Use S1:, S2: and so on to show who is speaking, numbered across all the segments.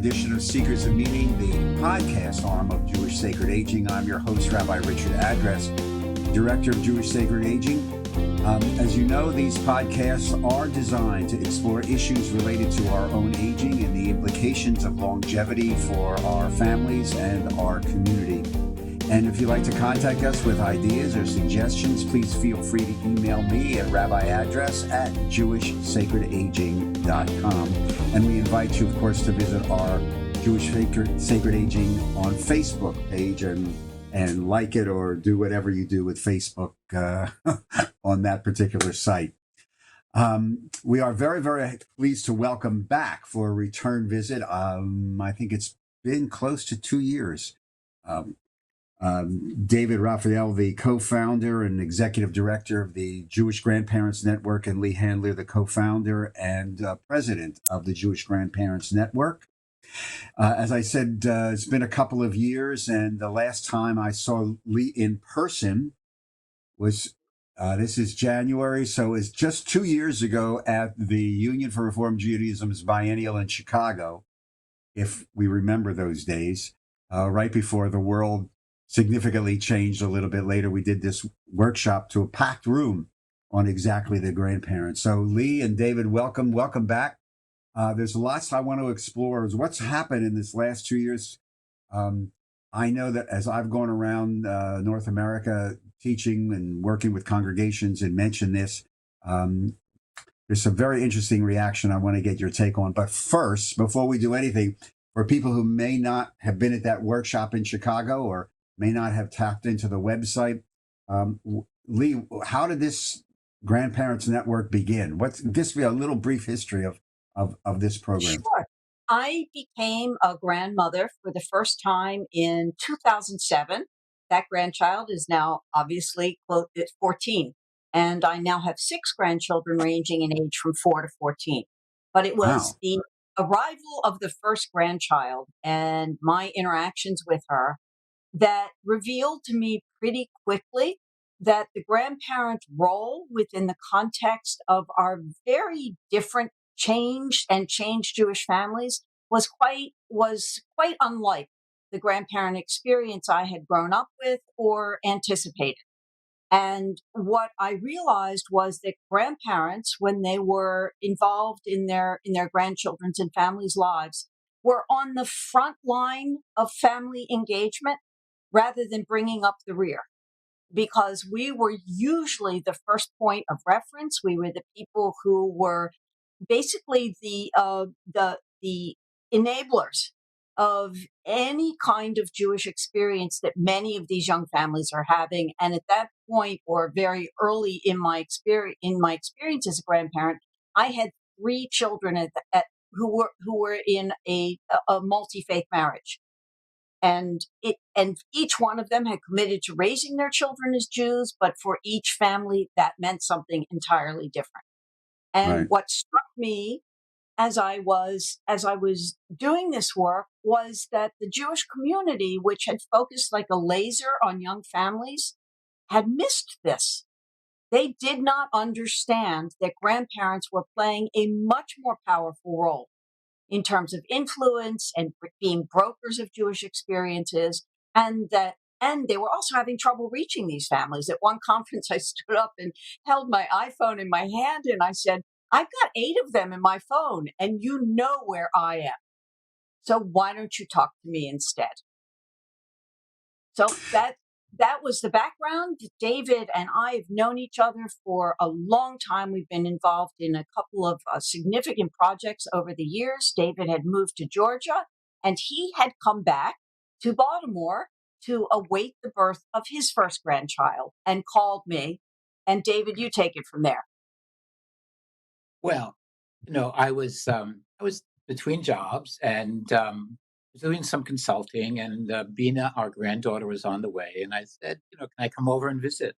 S1: edition of Seekers of Meaning, the podcast arm of Jewish Sacred Aging. I'm your host, Rabbi Richard Address, Director of Jewish Sacred Aging. As you know, these podcasts are designed to explore issues related to our own aging and the implications of longevity for our families and our community. And if you'd like to contact us with ideas or suggestions, please feel free to email me at rabbiaddress@jewishsacredaging.com. And we invite you, of course, to visit our Jewish Sacred Aging on Facebook page and like it or do whatever you do with Facebook on that particular site. We are very, very pleased to welcome back for a return visit. I think it's been close to 2 years. David Raphael, the co-founder and executive director of the Jewish Grandparents Network, and Lee Handler, the co-founder and president of the Jewish Grandparents Network. As I said, it's been a couple of years, and the last time I saw Lee in person was, this is January, so it's just 2 years ago at the Union for Reform Judaism's biennial in Chicago, if we remember those days, right before the world significantly changed a little bit later. We did this workshop to a packed room on exactly the grandparents. So Lee and David, welcome back. There's lots I want to explore. What's happened in this last 2 years. I know that as I've gone around North America teaching and working with congregations and mention this, there's some very interesting reaction I want to get your take on. But first, before we do anything, for people who may not have been at that workshop in Chicago or may not have tapped into the website, Lee, how did this Grandparents Network begin? Give me a little brief history of this program.
S2: Sure. I became a grandmother for the first time in 2007. That grandchild is now obviously 14. And I now have 6 grandchildren ranging in age from 4 to 14. But it was the arrival of the first grandchild and my interactions with her that revealed to me pretty quickly that the grandparent role within the context of our very different changed Jewish families was quite unlike the grandparent experience I had grown up with or anticipated. And what I realized was that grandparents, when they were involved in their grandchildren's and families' lives, were on the front line of family engagement rather than bringing up the rear, because we were usually the first point of reference. We were the people who were basically the enablers of any kind of Jewish experience that many of these young families are having. And at that point, or very early in my experience as a grandparent, I had 3 children who were in a multi-faith marriage. And each one of them had committed to raising their children as Jews, but for each family that meant something entirely different. And
S1: Right.
S2: what struck me as I was doing this work was that the Jewish community, which had focused like a laser on young families, had missed this. They did not understand that grandparents were playing a much more powerful role in terms of influence and being brokers of Jewish experiences, and they were also having trouble reaching these families. At one conference, I stood up and held my iPhone in my hand, and I said, "I've got 8 of them in my phone, and you know where I am. So why don't you talk to me instead?" So that was the background. David and I have known each other for a long time. We've been involved in a couple of significant projects over the years. David had moved to Georgia, and he had come back to Baltimore to await the birth of his first grandchild and called me. And David, you take it from there.
S3: Well, I was between jobs and was doing some consulting, and Bina, our granddaughter, was on the way, and I said, can I come over and visit?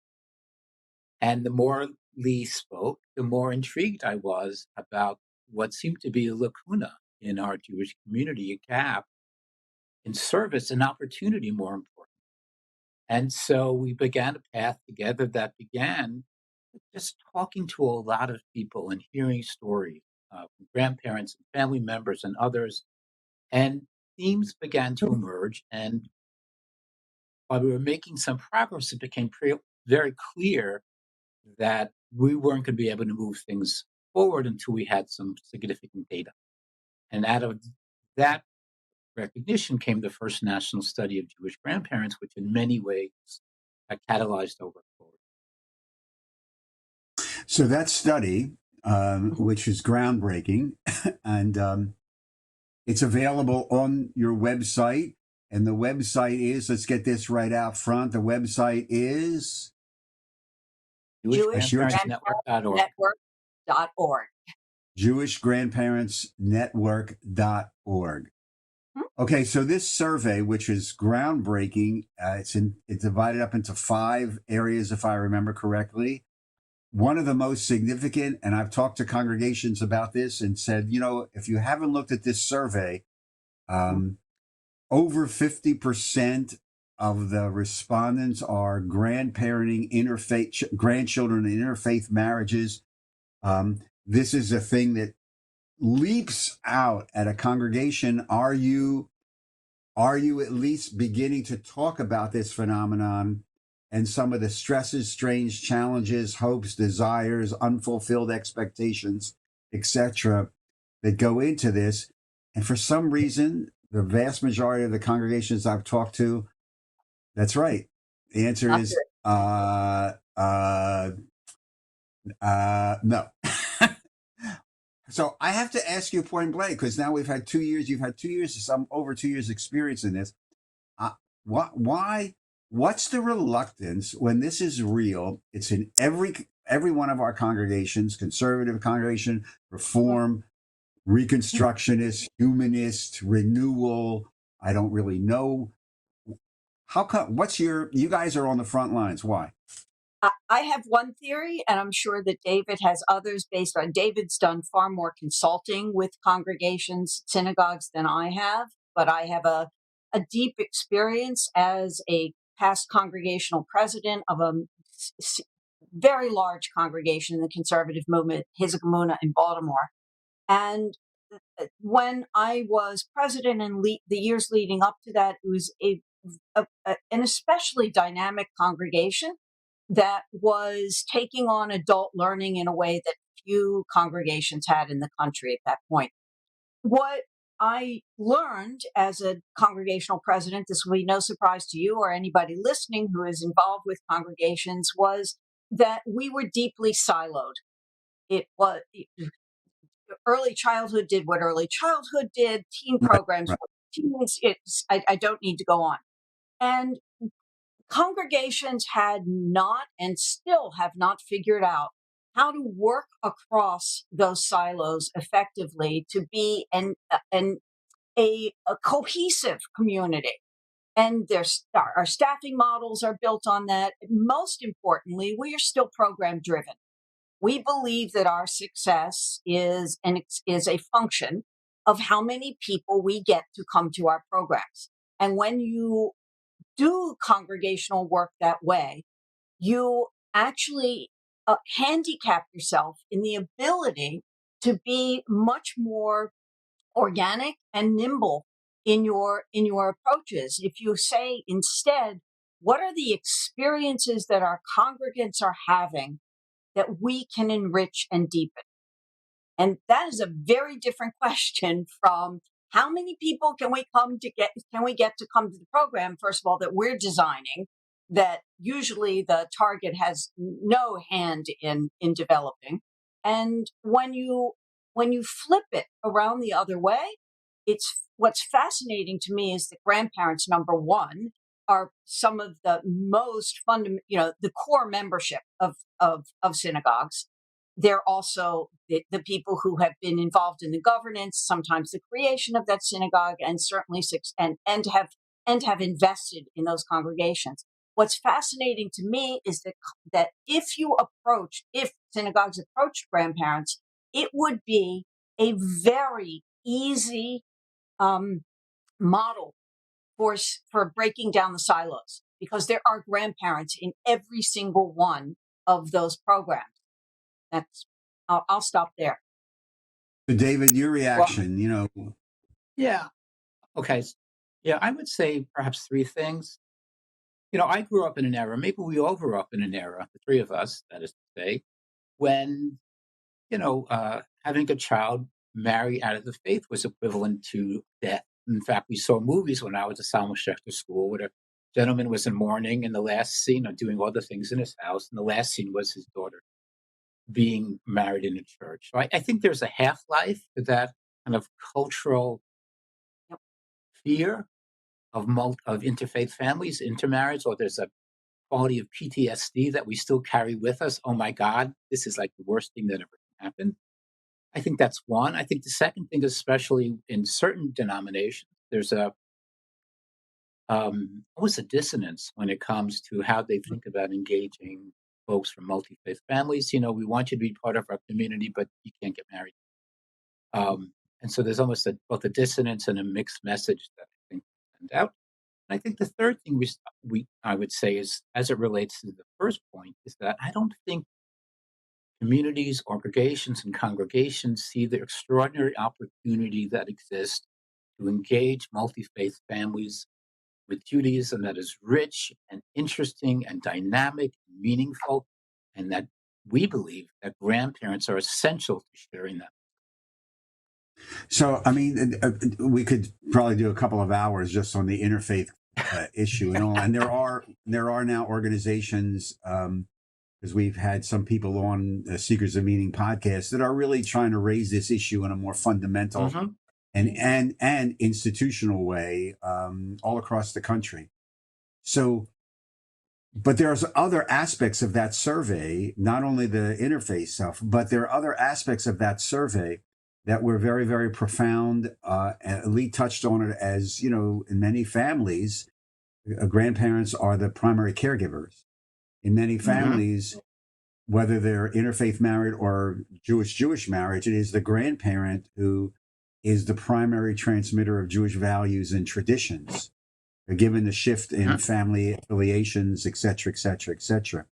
S3: And the more Lee spoke, the more intrigued I was about what seemed to be a lacuna in our Jewish community, a gap in service and opportunity, more important. And so we began a path together that began with just talking to a lot of people and hearing stories from grandparents and family members and others And themes began to emerge. And while we were making some progress, it became very clear that we weren't going to be able to move things forward until we had some significant data. And out of that recognition came the first national study of Jewish grandparents, which in many ways catalyzed our work forward.
S1: So that study, which is groundbreaking, and it's available on your website. And the website is, let's get this right out front. The website is
S3: JewishGrandparentsNetwork.org.
S2: Network.org.
S1: JewishGrandparentsNetwork.org. Okay, so this survey, which is groundbreaking, it's divided up into 5 areas, if I remember correctly. One of the most significant, and I've talked to congregations about this and said, if you haven't looked at this survey, over 50% of the respondents are grandparenting grandchildren in interfaith marriages. This is a thing that leaps out at a congregation. Are you at least beginning to talk about this phenomenon and some of the stresses, strange challenges, hopes, desires, unfulfilled expectations, etc., that go into this? And for some reason, the vast majority of the congregations I've talked to, that's right. The answer is no. So I have to ask you point blank, because now you've had 2 years, over 2 years experience in this. Why? What's the reluctance when this is real? It's in every one of our congregations: conservative congregation, reform, reconstructionist, humanist, renewal. I don't really know. How come? You guys are on the front lines. Why?
S2: I have one theory, and I'm sure that David has others based on. David's done far more consulting with congregations, synagogues than I have, but I have a deep experience as a past congregational president of a very large congregation in the conservative movement, Hizuk Emunah in Baltimore. And when I was president and the years leading up to that, it was an especially dynamic congregation that was taking on adult learning in a way that few congregations had in the country at that point. What I learned as a congregational president, this will be no surprise to you or anybody listening who is involved with congregations, was that we were deeply siloed. It was early childhood did what early childhood did, teen programs,
S1: Right.
S2: teens. I don't need to go on. And congregations had not and still have not figured out how to work across those silos effectively to be a cohesive community. And our staffing models are built on that. Most importantly, we are still program driven. We believe that our success is a function of how many people we get to come to our programs. And when you do congregational work that way, you actually handicap yourself in the ability to be much more organic and nimble in your approaches. If you say instead, what are the experiences that our congregants are having that we can enrich and deepen? And that is a very different question from how many people can we get to come to the program, first of all, that we're designing, that usually the target has no hand in developing. And when you flip it around the other way, it's what's fascinating to me is that grandparents, number one, are some of the most fundamental, the core membership of synagogues. They're also the people who have been involved in the governance, sometimes the creation of that synagogue, and certainly and have invested in those congregations. What's fascinating to me is that if synagogues approached grandparents, it would be a very easy model for breaking down the silos, because there are grandparents in every single one of those programs. I'll stop there.
S1: So David, your reaction,
S3: Yeah. Okay. Yeah, I would say perhaps three things. I grew up in an era, maybe we all grew up in an era, the three of us, that is to say, when, having a child marry out of the faith was equivalent to death. In fact, we saw movies when I was at Salmo Schechter School where the gentleman was in mourning, and the last scene of doing all the things in his house, and the last scene was his daughter being married in a church. So I think there's a half life to that kind of cultural
S2: Yep.
S3: fear of interfaith families, intermarriage, or there's a quality of PTSD that we still carry with us. Oh my God, this is like the worst thing that ever happened. I think that's one. I think the second thing, especially in certain denominations, there's almost a dissonance when it comes to how they think about engaging folks from multi-faith families. We want you to be part of our community, but you can't get married. And so there's almost both a dissonance and a mixed message that I think send out. And I think the third thing I would say is, as it relates to the first point, is that I don't think communities, congregations, and congregations see the extraordinary opportunity that exists to engage multi faith families with Judaism that is rich and interesting and dynamic and meaningful, and that we believe that grandparents are essential to sharing that.
S1: So, I mean, we could probably do a couple of hours just on the interfaith issue and all. And there are now organizations, because we've had some people on Seekers of Meaning podcast that are really trying to raise this issue in a more fundamental
S3: Mhm.
S1: and institutional way, all across the country. So, but there's other aspects of that survey, not only the interface stuff, but there are other aspects of that survey that were very, very profound. And Lee touched on it as, in many families, grandparents are the primary caregivers. In many
S3: Mhm.
S1: families, whether they're interfaith married or Jewish marriage, it is the grandparent who is the primary transmitter of Jewish values and traditions, given the shift in
S3: Mhm.
S1: family affiliations, et cetera, et cetera, et cetera.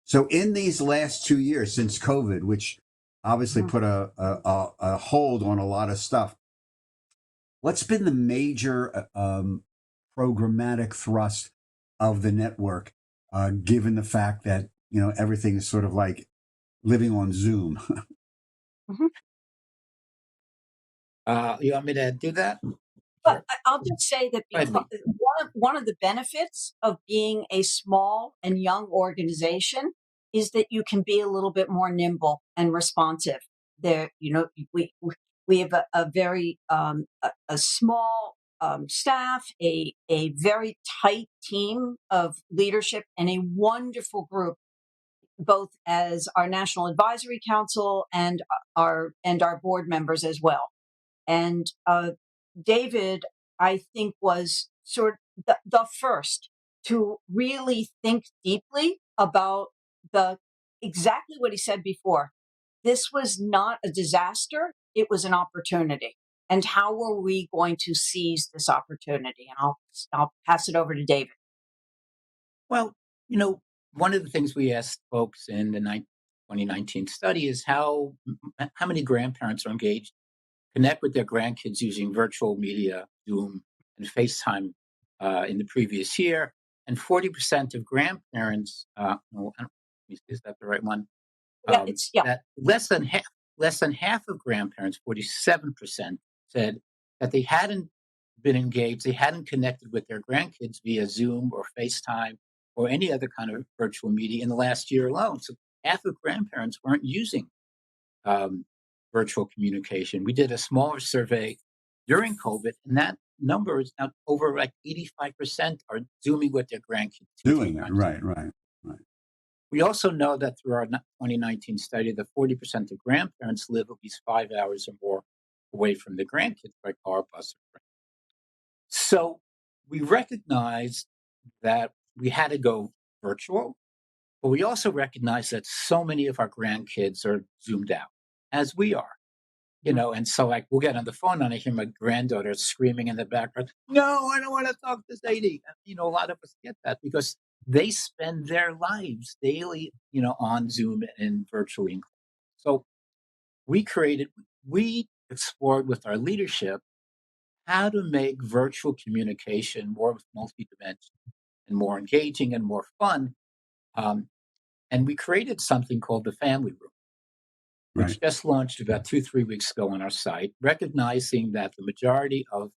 S1: So in these last 2 years since COVID, which obviously
S2: Mhm.
S1: put a hold on a lot of stuff, what's been the major programmatic thrust of the network, given the fact that everything is sort of like living on Zoom?
S2: Mhm.
S3: You want me to do that?
S2: But
S3: Sure.
S2: I'll just say that
S3: Go ahead,
S2: because
S3: Lee.
S2: one of the benefits of being a small and young organization is that you can be a little bit more nimble and responsive. There, we have a very a small staff, a very tight team of leadership, and a wonderful group, both as our National Advisory Council and our board members as well. And David, I think, was sort of the first to really think deeply about the exactly what he said before. This was not a disaster; it was an opportunity. And how were we going to seize this opportunity? And I'll pass it over to David.
S3: Well, one of the things we asked folks in the 2019 study is how many grandparents are engaged, connect with their grandkids using virtual media, Zoom, and FaceTime in the previous year. And 40% of grandparents, no, I don't, is that the right one?
S2: Yeah, it's yeah.
S3: That less than half of grandparents, 47%, said that they hadn't been engaged, they hadn't connected with their grandkids via Zoom or FaceTime or any other kind of virtual media in the last year alone. So half of grandparents weren't using um, virtual communication. We did a smaller survey during COVID, and that number is now over like 85% are Zooming with their grandkids two, three
S1: Doing that,
S3: times a
S1: right,
S3: week.
S1: right, right.
S3: We also know that through our 2019 study, that 40% of grandparents live at least 5 hours or more away from their grandkids by car, bus, or train. So we recognized that we had to go virtual, but we also recognized that so many of our grandkids are zoomed out, as we are.
S2: Mhm.
S3: And so like we'll get on the phone and I hear my granddaughter screaming in the background, "No, I don't want to talk to Sadie." And, a lot of us get that because they spend their lives daily, on Zoom and virtually. So we explored with our leadership how to make virtual communication more multidimensional and more engaging and more fun. Um, and we created something called the Family Room,
S1: Right.
S3: which just launched about 2, 3 weeks ago on our site, recognizing that the majority of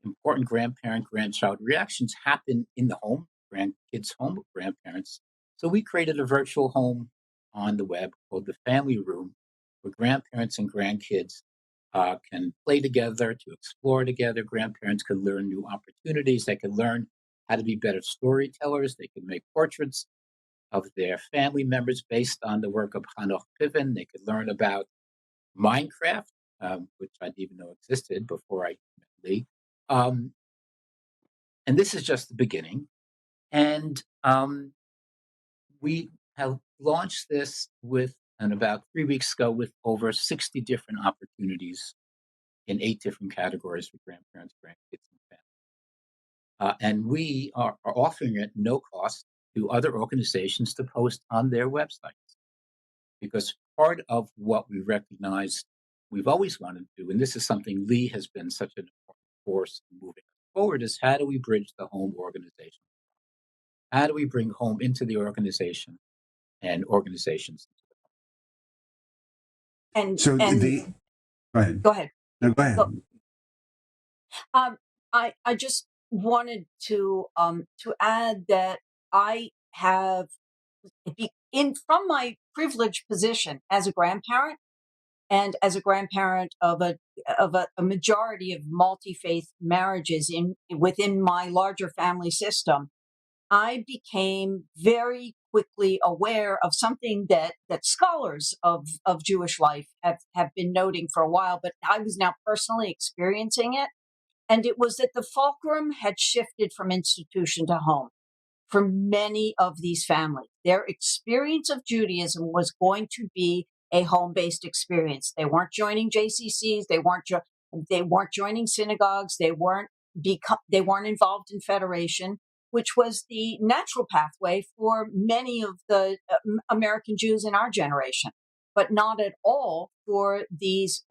S3: important grandparent grandchild reactions happen in the home, grandkids' home with grandparents. So we created a virtual home on the web called the Family Room, where grandparents and grandkids can play together, to explore together. Grandparents can learn new opportunities. They can learn how to be better storytellers. They can make portraits of their family members based on the work of Hanoch Piven. They could learn about Minecraft, which I didn't even know existed before I met Lee. Um, and this is just the beginning. And we have launched this and about 3 weeks ago, with over 60 different opportunities in 8 different categories for grandparents, grandkids, and families. And we are offering it no cost to other organizations to post on their websites, because part of what we recognize we've always wanted to do, and this is something Lee has been such an important force in moving us forward, is how do we bridge the home organization? How do we bring home into the organization and organizations?
S1: So
S2: And
S1: the go ahead.
S2: go ahead.
S1: No, go
S2: Go.
S1: ahead.
S2: Um, I just wanted to add that I have in from my privileged position as a grandparent and as a grandparent of a majority of multi-faith marriages in within my larger family system. I became very quickly aware of something that scholars of Jewish life have been noting for a while, but I was now personally experiencing it. And it was that the fulcrum had shifted from institution to home for many of these families. Their experience of Judaism was going to be a home-based experience. They weren't joining JCCs. They weren't joining synagogues. They weren't involved in federation, which was the natural pathway for many of the American Jews in our generation, but not at all for these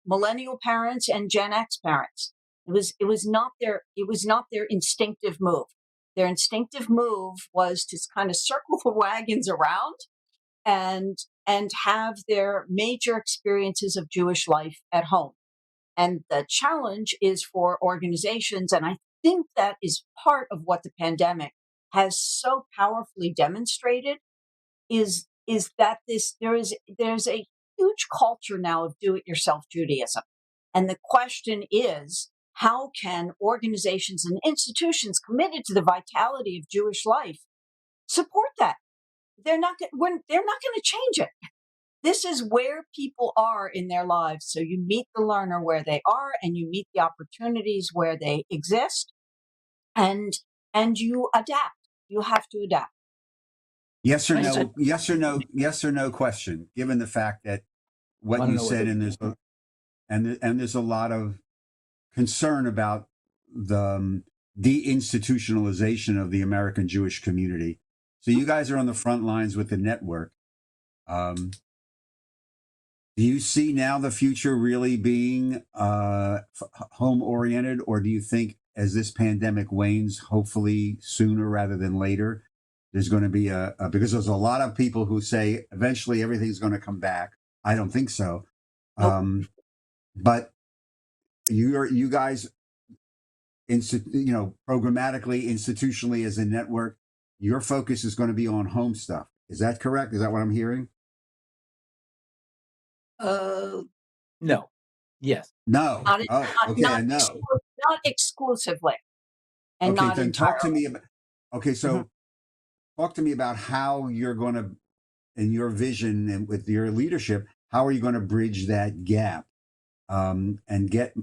S2: millennial parents and Gen X parents. It was not their instinctive move. Their instinctive move was to kind of circle the wagons around and have their major experiences of Jewish life at home. And the challenge is for organizations, and I think that is part of what the pandemic has so powerfully demonstrated, is that there's a huge culture now of do-it-yourself Judaism. And the question is, how can organizations and institutions committed to the vitality of Jewish life support that? They're not going to change it. This is where people are in their lives. So you meet the learner where they are, and you meet the opportunities where they exist, and you adapt. You have to adapt.
S1: Yes or
S3: I said,
S1: no? Yes or no? Yes or no question. Given the fact that
S3: I
S1: what
S3: want to
S1: you
S3: know what
S1: said,
S3: the
S1: and there's a lot of concern about the deinstitutionalization of the American Jewish community. So you guys are on the front lines with the network. Um, do you see now the future really being home oriented, or do you think as this pandemic wanes, hopefully sooner rather than later, there's going to be because there's a lot of people who say eventually everything's going to come back. I don't think so.
S2: Nope.
S1: But you guys, programmatically, institutionally as a network, your focus is going to be on home stuff. Is that correct? Is that what I'm hearing?
S3: uh, no, yes.
S1: No.
S2: Not
S1: Oh,
S2: not
S1: okay.
S2: not,
S1: I know.
S2: not exclusively, and
S1: Okay,
S2: not
S1: then talk to
S2: entirely.
S1: me about. Okay,
S2: Mhm.
S1: so talk to me about how you're going to, in your vision and with your leadership, how are you going to bridge that gap and get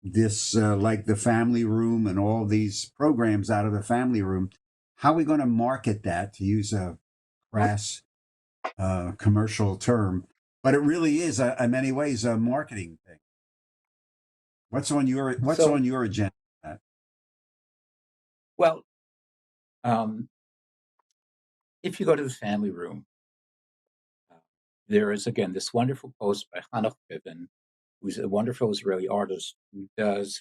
S1: this, like the family room and all these programs out of the family room? How are we going to market that, to use a crass commercial term? But it really is, in many ways, a marketing thing. What's
S3: So,
S1: on your agenda?
S3: well, um, if you go to the Family Room, uh, there is again this wonderful post by Hanoch Piven who's a wonderful Israeli artist, who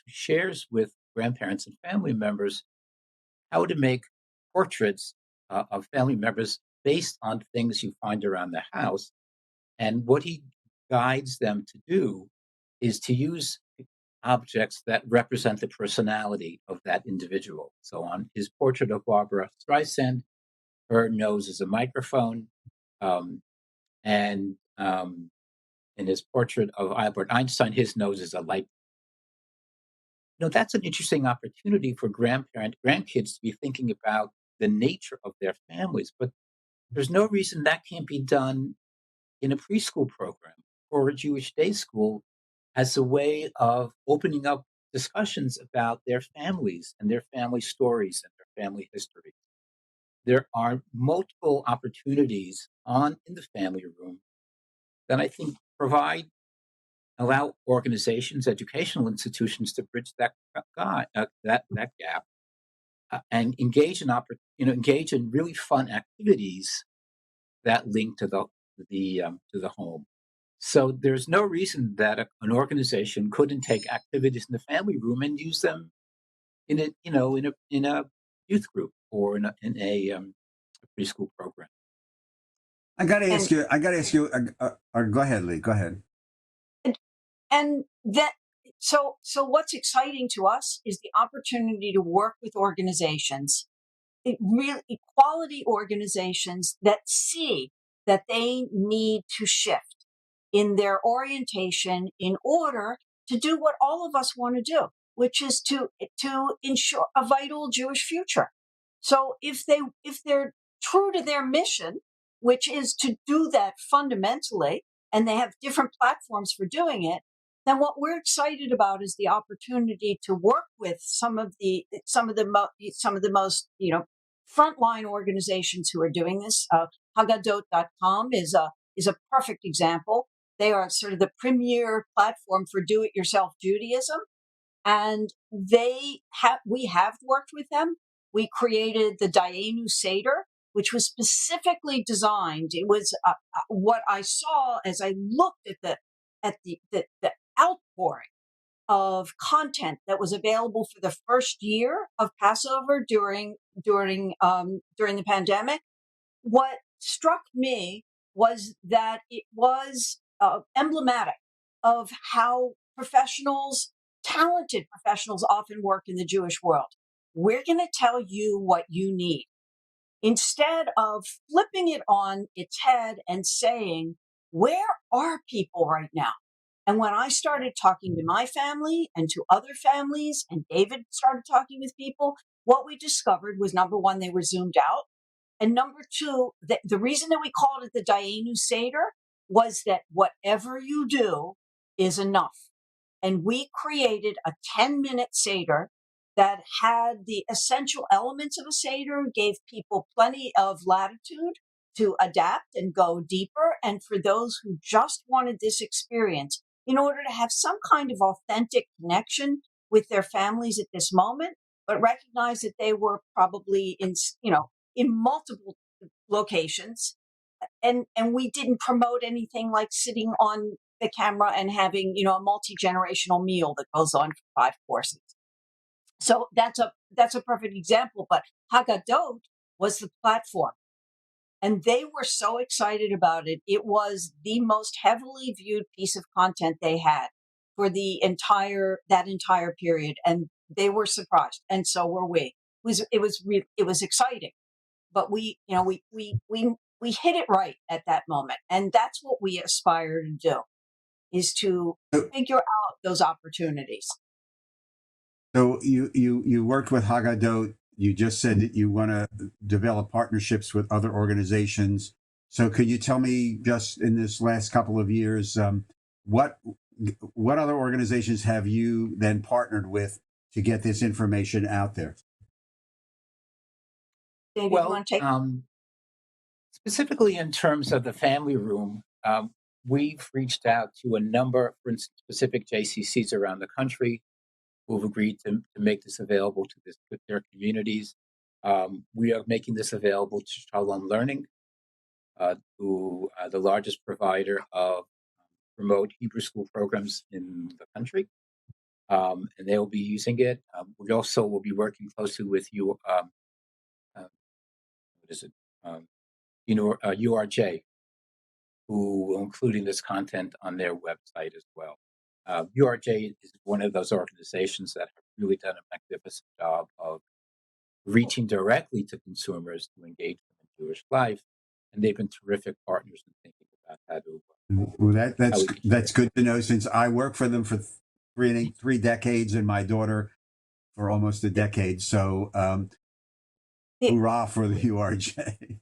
S3: shares with grandparents and family members how to make portraits of family members based on things you find around the house. And what he guides them to do is to use objects that represent the personality of that individual. So on his portrait of Barbara Streisand, her nose is a microphone, um, and in his portrait of Albert Einstein, his nose is a light. That's an interesting opportunity for grandkids to be thinking about the nature of their families. But there's no reason that can't be done in a preschool program or a Jewish day school as a way of opening up discussions about their families and their family stories and their family history. There are multiple opportunities on in the family room that I think allow organizations, educational institutions to bridge that gap and engage in really fun activities that link to the home. So there's no reason that an organization couldn't take activities in the family room and use them in a youth group or a preschool program.
S1: I got to
S2: And
S1: ask you. I got to ask you. Go ahead, Lee. Go ahead.
S2: and that so what's exciting to us is the opportunity to work with organizations, real equality organizations that see that they need to shift in their orientation in order to do what all of us want to do, which is to ensure a vital Jewish future. So if they're true to their mission, which is to do that fundamentally, and they have different platforms for doing it, then what we're excited about is the opportunity to work with some of the most frontline organizations who are doing this. Hagadot.com is a perfect example. They are sort of the premier platform for do-it-yourself Judaism, and we have worked with them. We created the Dayenu Seder, which was specifically designed. It was what I saw as I looked at the outpouring of content that was available for the first year of Passover during the pandemic. What struck me was that it was emblematic of how talented professionals often work in the Jewish world. We're going to tell you what you need, instead of flipping it on its head and saying, where are people right now? And when I started talking to my family and to other families, and David started talking with people, what we discovered was, number one, they were zoomed out. And number two, the reason that we called it the Dayenu Seder was that whatever you do is enough. And we created a 10-minute Seder that had the essential elements of a Seder, gave people plenty of latitude to adapt and go deeper. And for those who just wanted this experience, in order to have some kind of authentic connection with their families at this moment, but recognize that they were probably in multiple locations, and we didn't promote anything like sitting on the camera and having a multi-generational meal that goes on for 5 courses. So that's a perfect example. But Haggadot was the platform, and they were so excited about it. It was the most heavily viewed piece of content they had for that entire period, and they were surprised, and so were we. It was exciting, but we hit it right at that moment, and that's what we aspire to do, is to figure out those opportunities.
S1: So you worked with Haggadot. You just said that you want to develop partnerships with other organizations. So could you tell me, just in this last couple of years, what other organizations have you then partnered with to get this information out there?
S2: David, you want to take?
S3: Specifically in terms of the family room, we've reached out to a number, for instance, specific JCCs around the country who've agreed to make this available to their communities. We are making this available to Shalom Learning, who are the largest provider of promote Hebrew school programs in the country, and they will be using it. We also will be working closely with you. What is it? URJ, who will including this content on their website as well. URJ is one of those organizations that have really done a magnificent job of reaching directly to consumers to engage them in Jewish life, and they've been terrific partners in thinking about how to
S1: Well,
S3: how we can
S1: that's
S3: share.
S1: good to know since I worked for them for three decades and my daughter for almost a decade. So,
S2: The,
S1: hoorah for the URJ.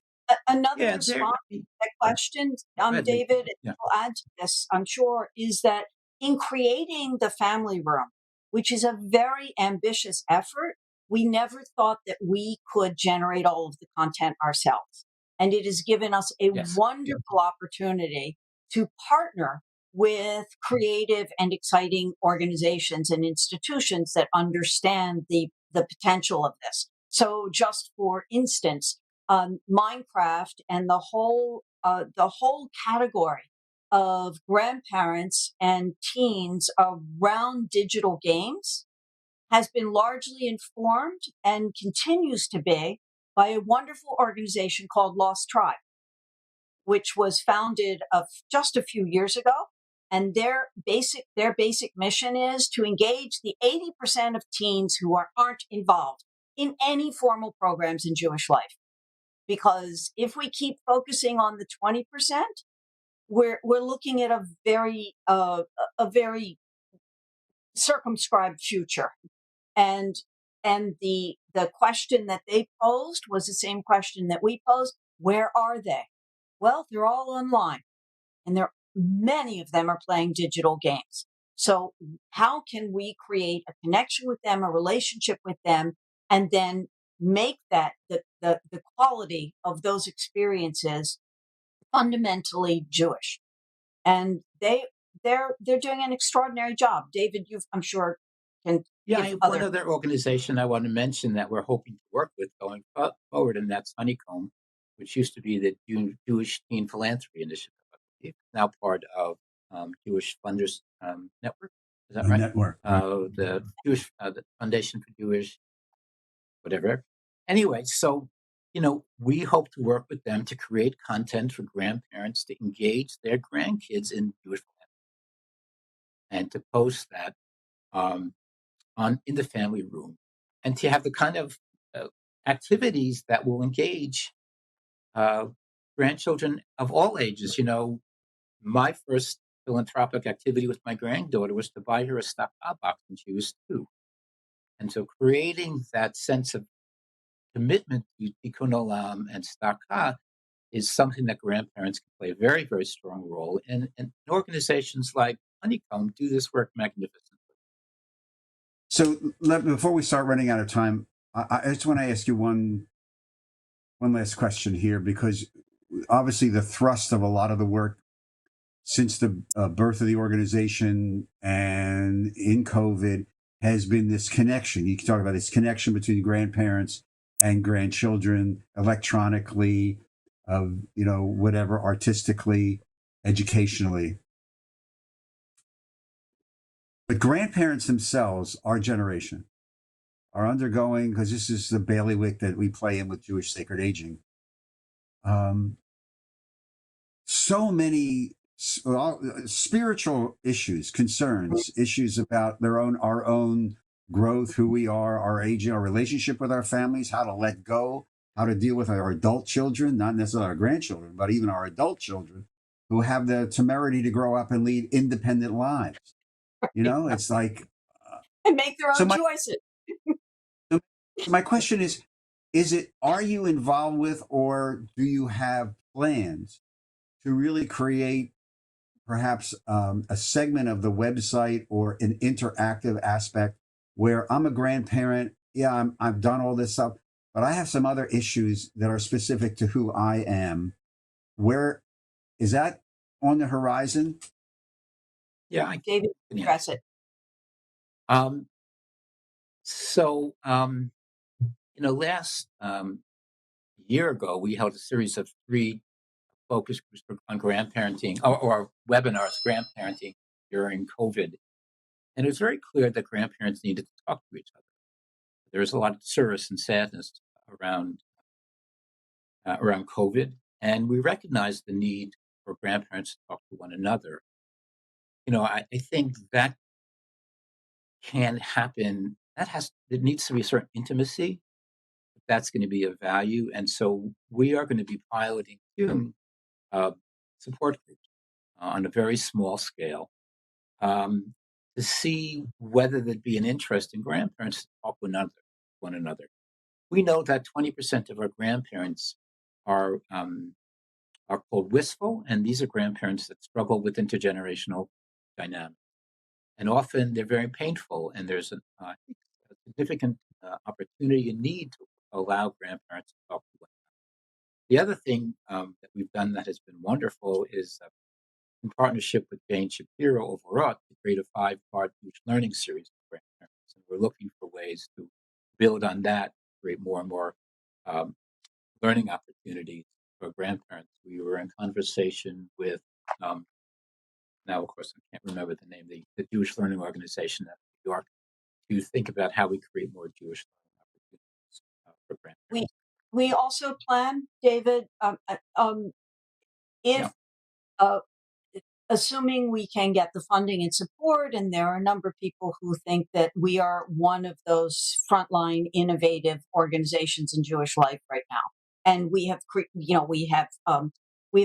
S2: another
S3: Yeah,
S2: response to that question,
S3: go ahead, Lee.
S2: David, and
S3: Yeah,
S2: I'll add to this, I'm sure, is that in creating the family room, which is a very ambitious effort, we never thought that we could generate all of the content ourselves. And it has given us a
S3: yes,
S2: wonderful opportunity to partner with creative and exciting organizations and institutions that understand the potential of this. So, just for instance, Minecraft and the whole category of grandparents and teens around digital games has been largely informed and continues to be by a wonderful organization called Lost Tribe, which was founded of just a few years ago. And their basic mission is to engage the 80% of teens who aren't involved in any formal programs in Jewish life. Because if we keep focusing on the 20%, we're looking at a very circumscribed future. And the question that they posed was the same question that we posed. Where are they? Well, they're all online, and many of them are playing digital games. So how can we create a connection with them, a relationship with them, and then make that the quality of those experiences fundamentally Jewish? And they're doing an extraordinary job. David, I'm sure can
S3: yeah. I
S2: give
S3: have one
S2: other.
S3: other organization I want to mention that we're hoping to work with going forward, and that's Honeycomb, which used to be the Jewish Teen Philanthropy Initiative. I believe. Now part of Jewish Funders Network. Is that
S1: The
S3: right?
S1: network, right?
S3: The Foundation for Jewish whatever. Anyway, so we hope to work with them to create content for grandparents to engage their grandkids in Jewish philanthropy and to post that um, on in the family room, and to have the kind of uh, activities that will engage uh, grandchildren of all ages. My first philanthropic activity with my granddaughter was to buy her a stockpile box when she was 2, and so creating that sense of commitment to Tikkun Olam and Staka is something that grandparents can play a very, very strong role in. And organizations like Honeycomb do this work magnificently.
S1: So before we start running out of time, I just want to ask you one last question here because obviously the thrust of a lot of the work since the birth of the organization and in COVID has been this connection. You can talk about this connection between grandparents and grandchildren electronically, of whatever, artistically, educationally. But grandparents themselves, our generation, are undergoing, because this is the bailiwick that we play in with Jewish sacred aging. Um, so many spiritual issues, concerns, issues about our own growth, who we are, our aging, our relationship with our families, how to let go, how to deal with our adult children, not necessarily our grandchildren, but even our adult children who have the temerity to grow up and lead independent lives. It's like,
S2: And make their
S1: so
S2: own
S1: my
S2: choices.
S1: so my question is it, are you involved with, or do you have plans to really create perhaps a segment of the website or an interactive aspect where I'm a grandparent? Yeah, I've done all this stuff, but I have some other issues that are specific to who I am. Where is that on the horizon?
S3: Yeah, I
S2: David,
S3: can
S2: address
S3: answer.
S2: it.
S3: Um, so, last year ago, we held a series of 3 focus groups on grandparenting or webinars, grandparenting during COVID. And it was very clear that grandparents needed to talk to each other. There was a lot of service and sadness around COVID, and we recognized the need for grandparents to talk to one another. I think that can happen. There needs to be a certain intimacy. That's going to be of value, and so we are going to be piloting two support groups on a very small scale to see whether there'd be an interest in grandparents to talk with one another. We know that 20% of our grandparents are called wistful, and these are grandparents that struggle with intergenerational dynamics. And often they're very painful, and there's I think a significant opportunity and need to allow grandparents to talk to one another. The other thing that we've done that has been wonderful is in partnership with Jane Shapiro over Art to create a 5-part Jewish learning series for grandparents. And we're looking for ways to build on that, create more and more learning opportunities for grandparents. We were in conversation with, now of course I can't remember the name, the Jewish Learning Organization in New York, to think about how we create more Jewish learning opportunities for grandparents.
S2: We also plan, David, if
S3: Yeah.
S2: assuming we can get the funding and support, and there are a number of people who think that we are one of those frontline innovative organizations in Jewish life right now, and we have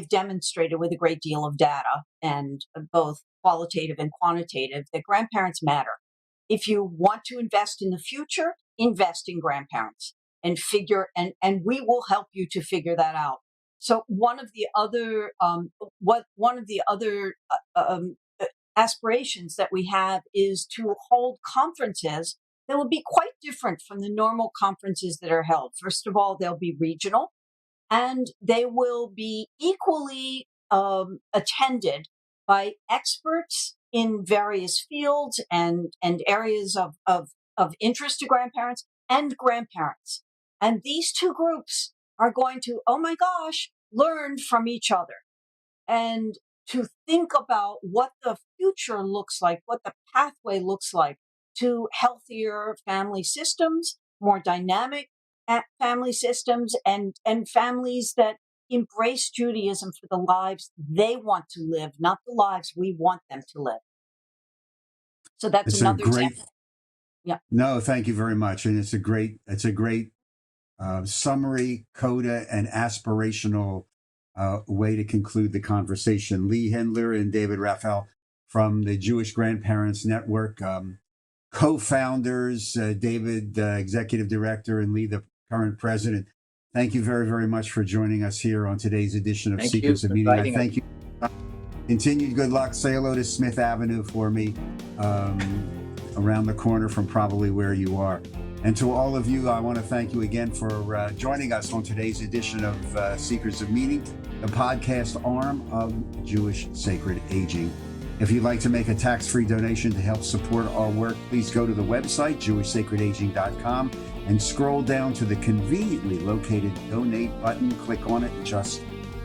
S2: demonstrated with a great deal of data and both qualitative and quantitative that grandparents matter. If you want to invest in the future, invest in grandparents and we will help you to figure that out. So one of the other aspirations that we have is to hold conferences that will be quite different from the normal conferences that are held. First of all, they'll be regional, and they will be equally attended by experts in various fields and areas of interest to grandparents and grandparents. And these two groups are going to, oh my gosh, learn from each other and to think about what the future looks like, what the pathway looks like to healthier family systems, more dynamic family systems, and families that embrace Judaism for the lives they want to live, not the lives we want them to live. So that's another example. Yeah.
S1: No, thank you very much. And it's a great summary, coda, and aspirational way to conclude the conversation. Lee Hendler and David Raphael from the Jewish Grandparents Network, co-founders, David, executive director, and Lee, the current president. Thank you very, very much for joining us here on today's edition of Secrets of Meaning. I thank you. Continued good luck. Say hello to Smith Avenue for me, around the corner from probably where you are. And to all of you, I want to thank you again for joining us on today's edition of Secrets of Meaning, the podcast arm of Jewish Sacred Aging. If you'd like to make a tax-free donation to help support our work, please go to the website, jewishsacredaging.com, and scroll down to the conveniently located donate button. Click on it, just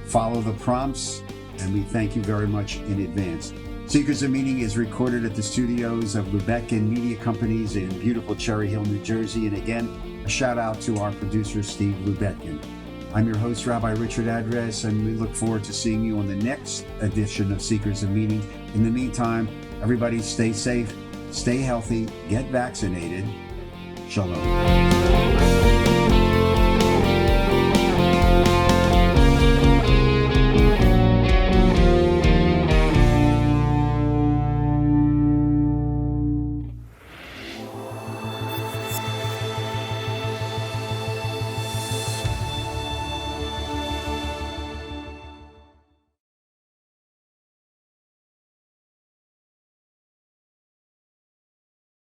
S1: follow the prompts, and we thank you very much in advance. Secrets of Meaning is recorded at the studios of Lubeck Media Companies in beautiful Cherry Hill, New Jersey. And again, a shout out to our producer, Steve Lubetkin. I'm your host, Rabbi Richard Adres, and we look forward to seeing you on the next edition of Secrets of Meaning. In the meantime, everybody stay safe, stay healthy, get vaccinated. Shalom.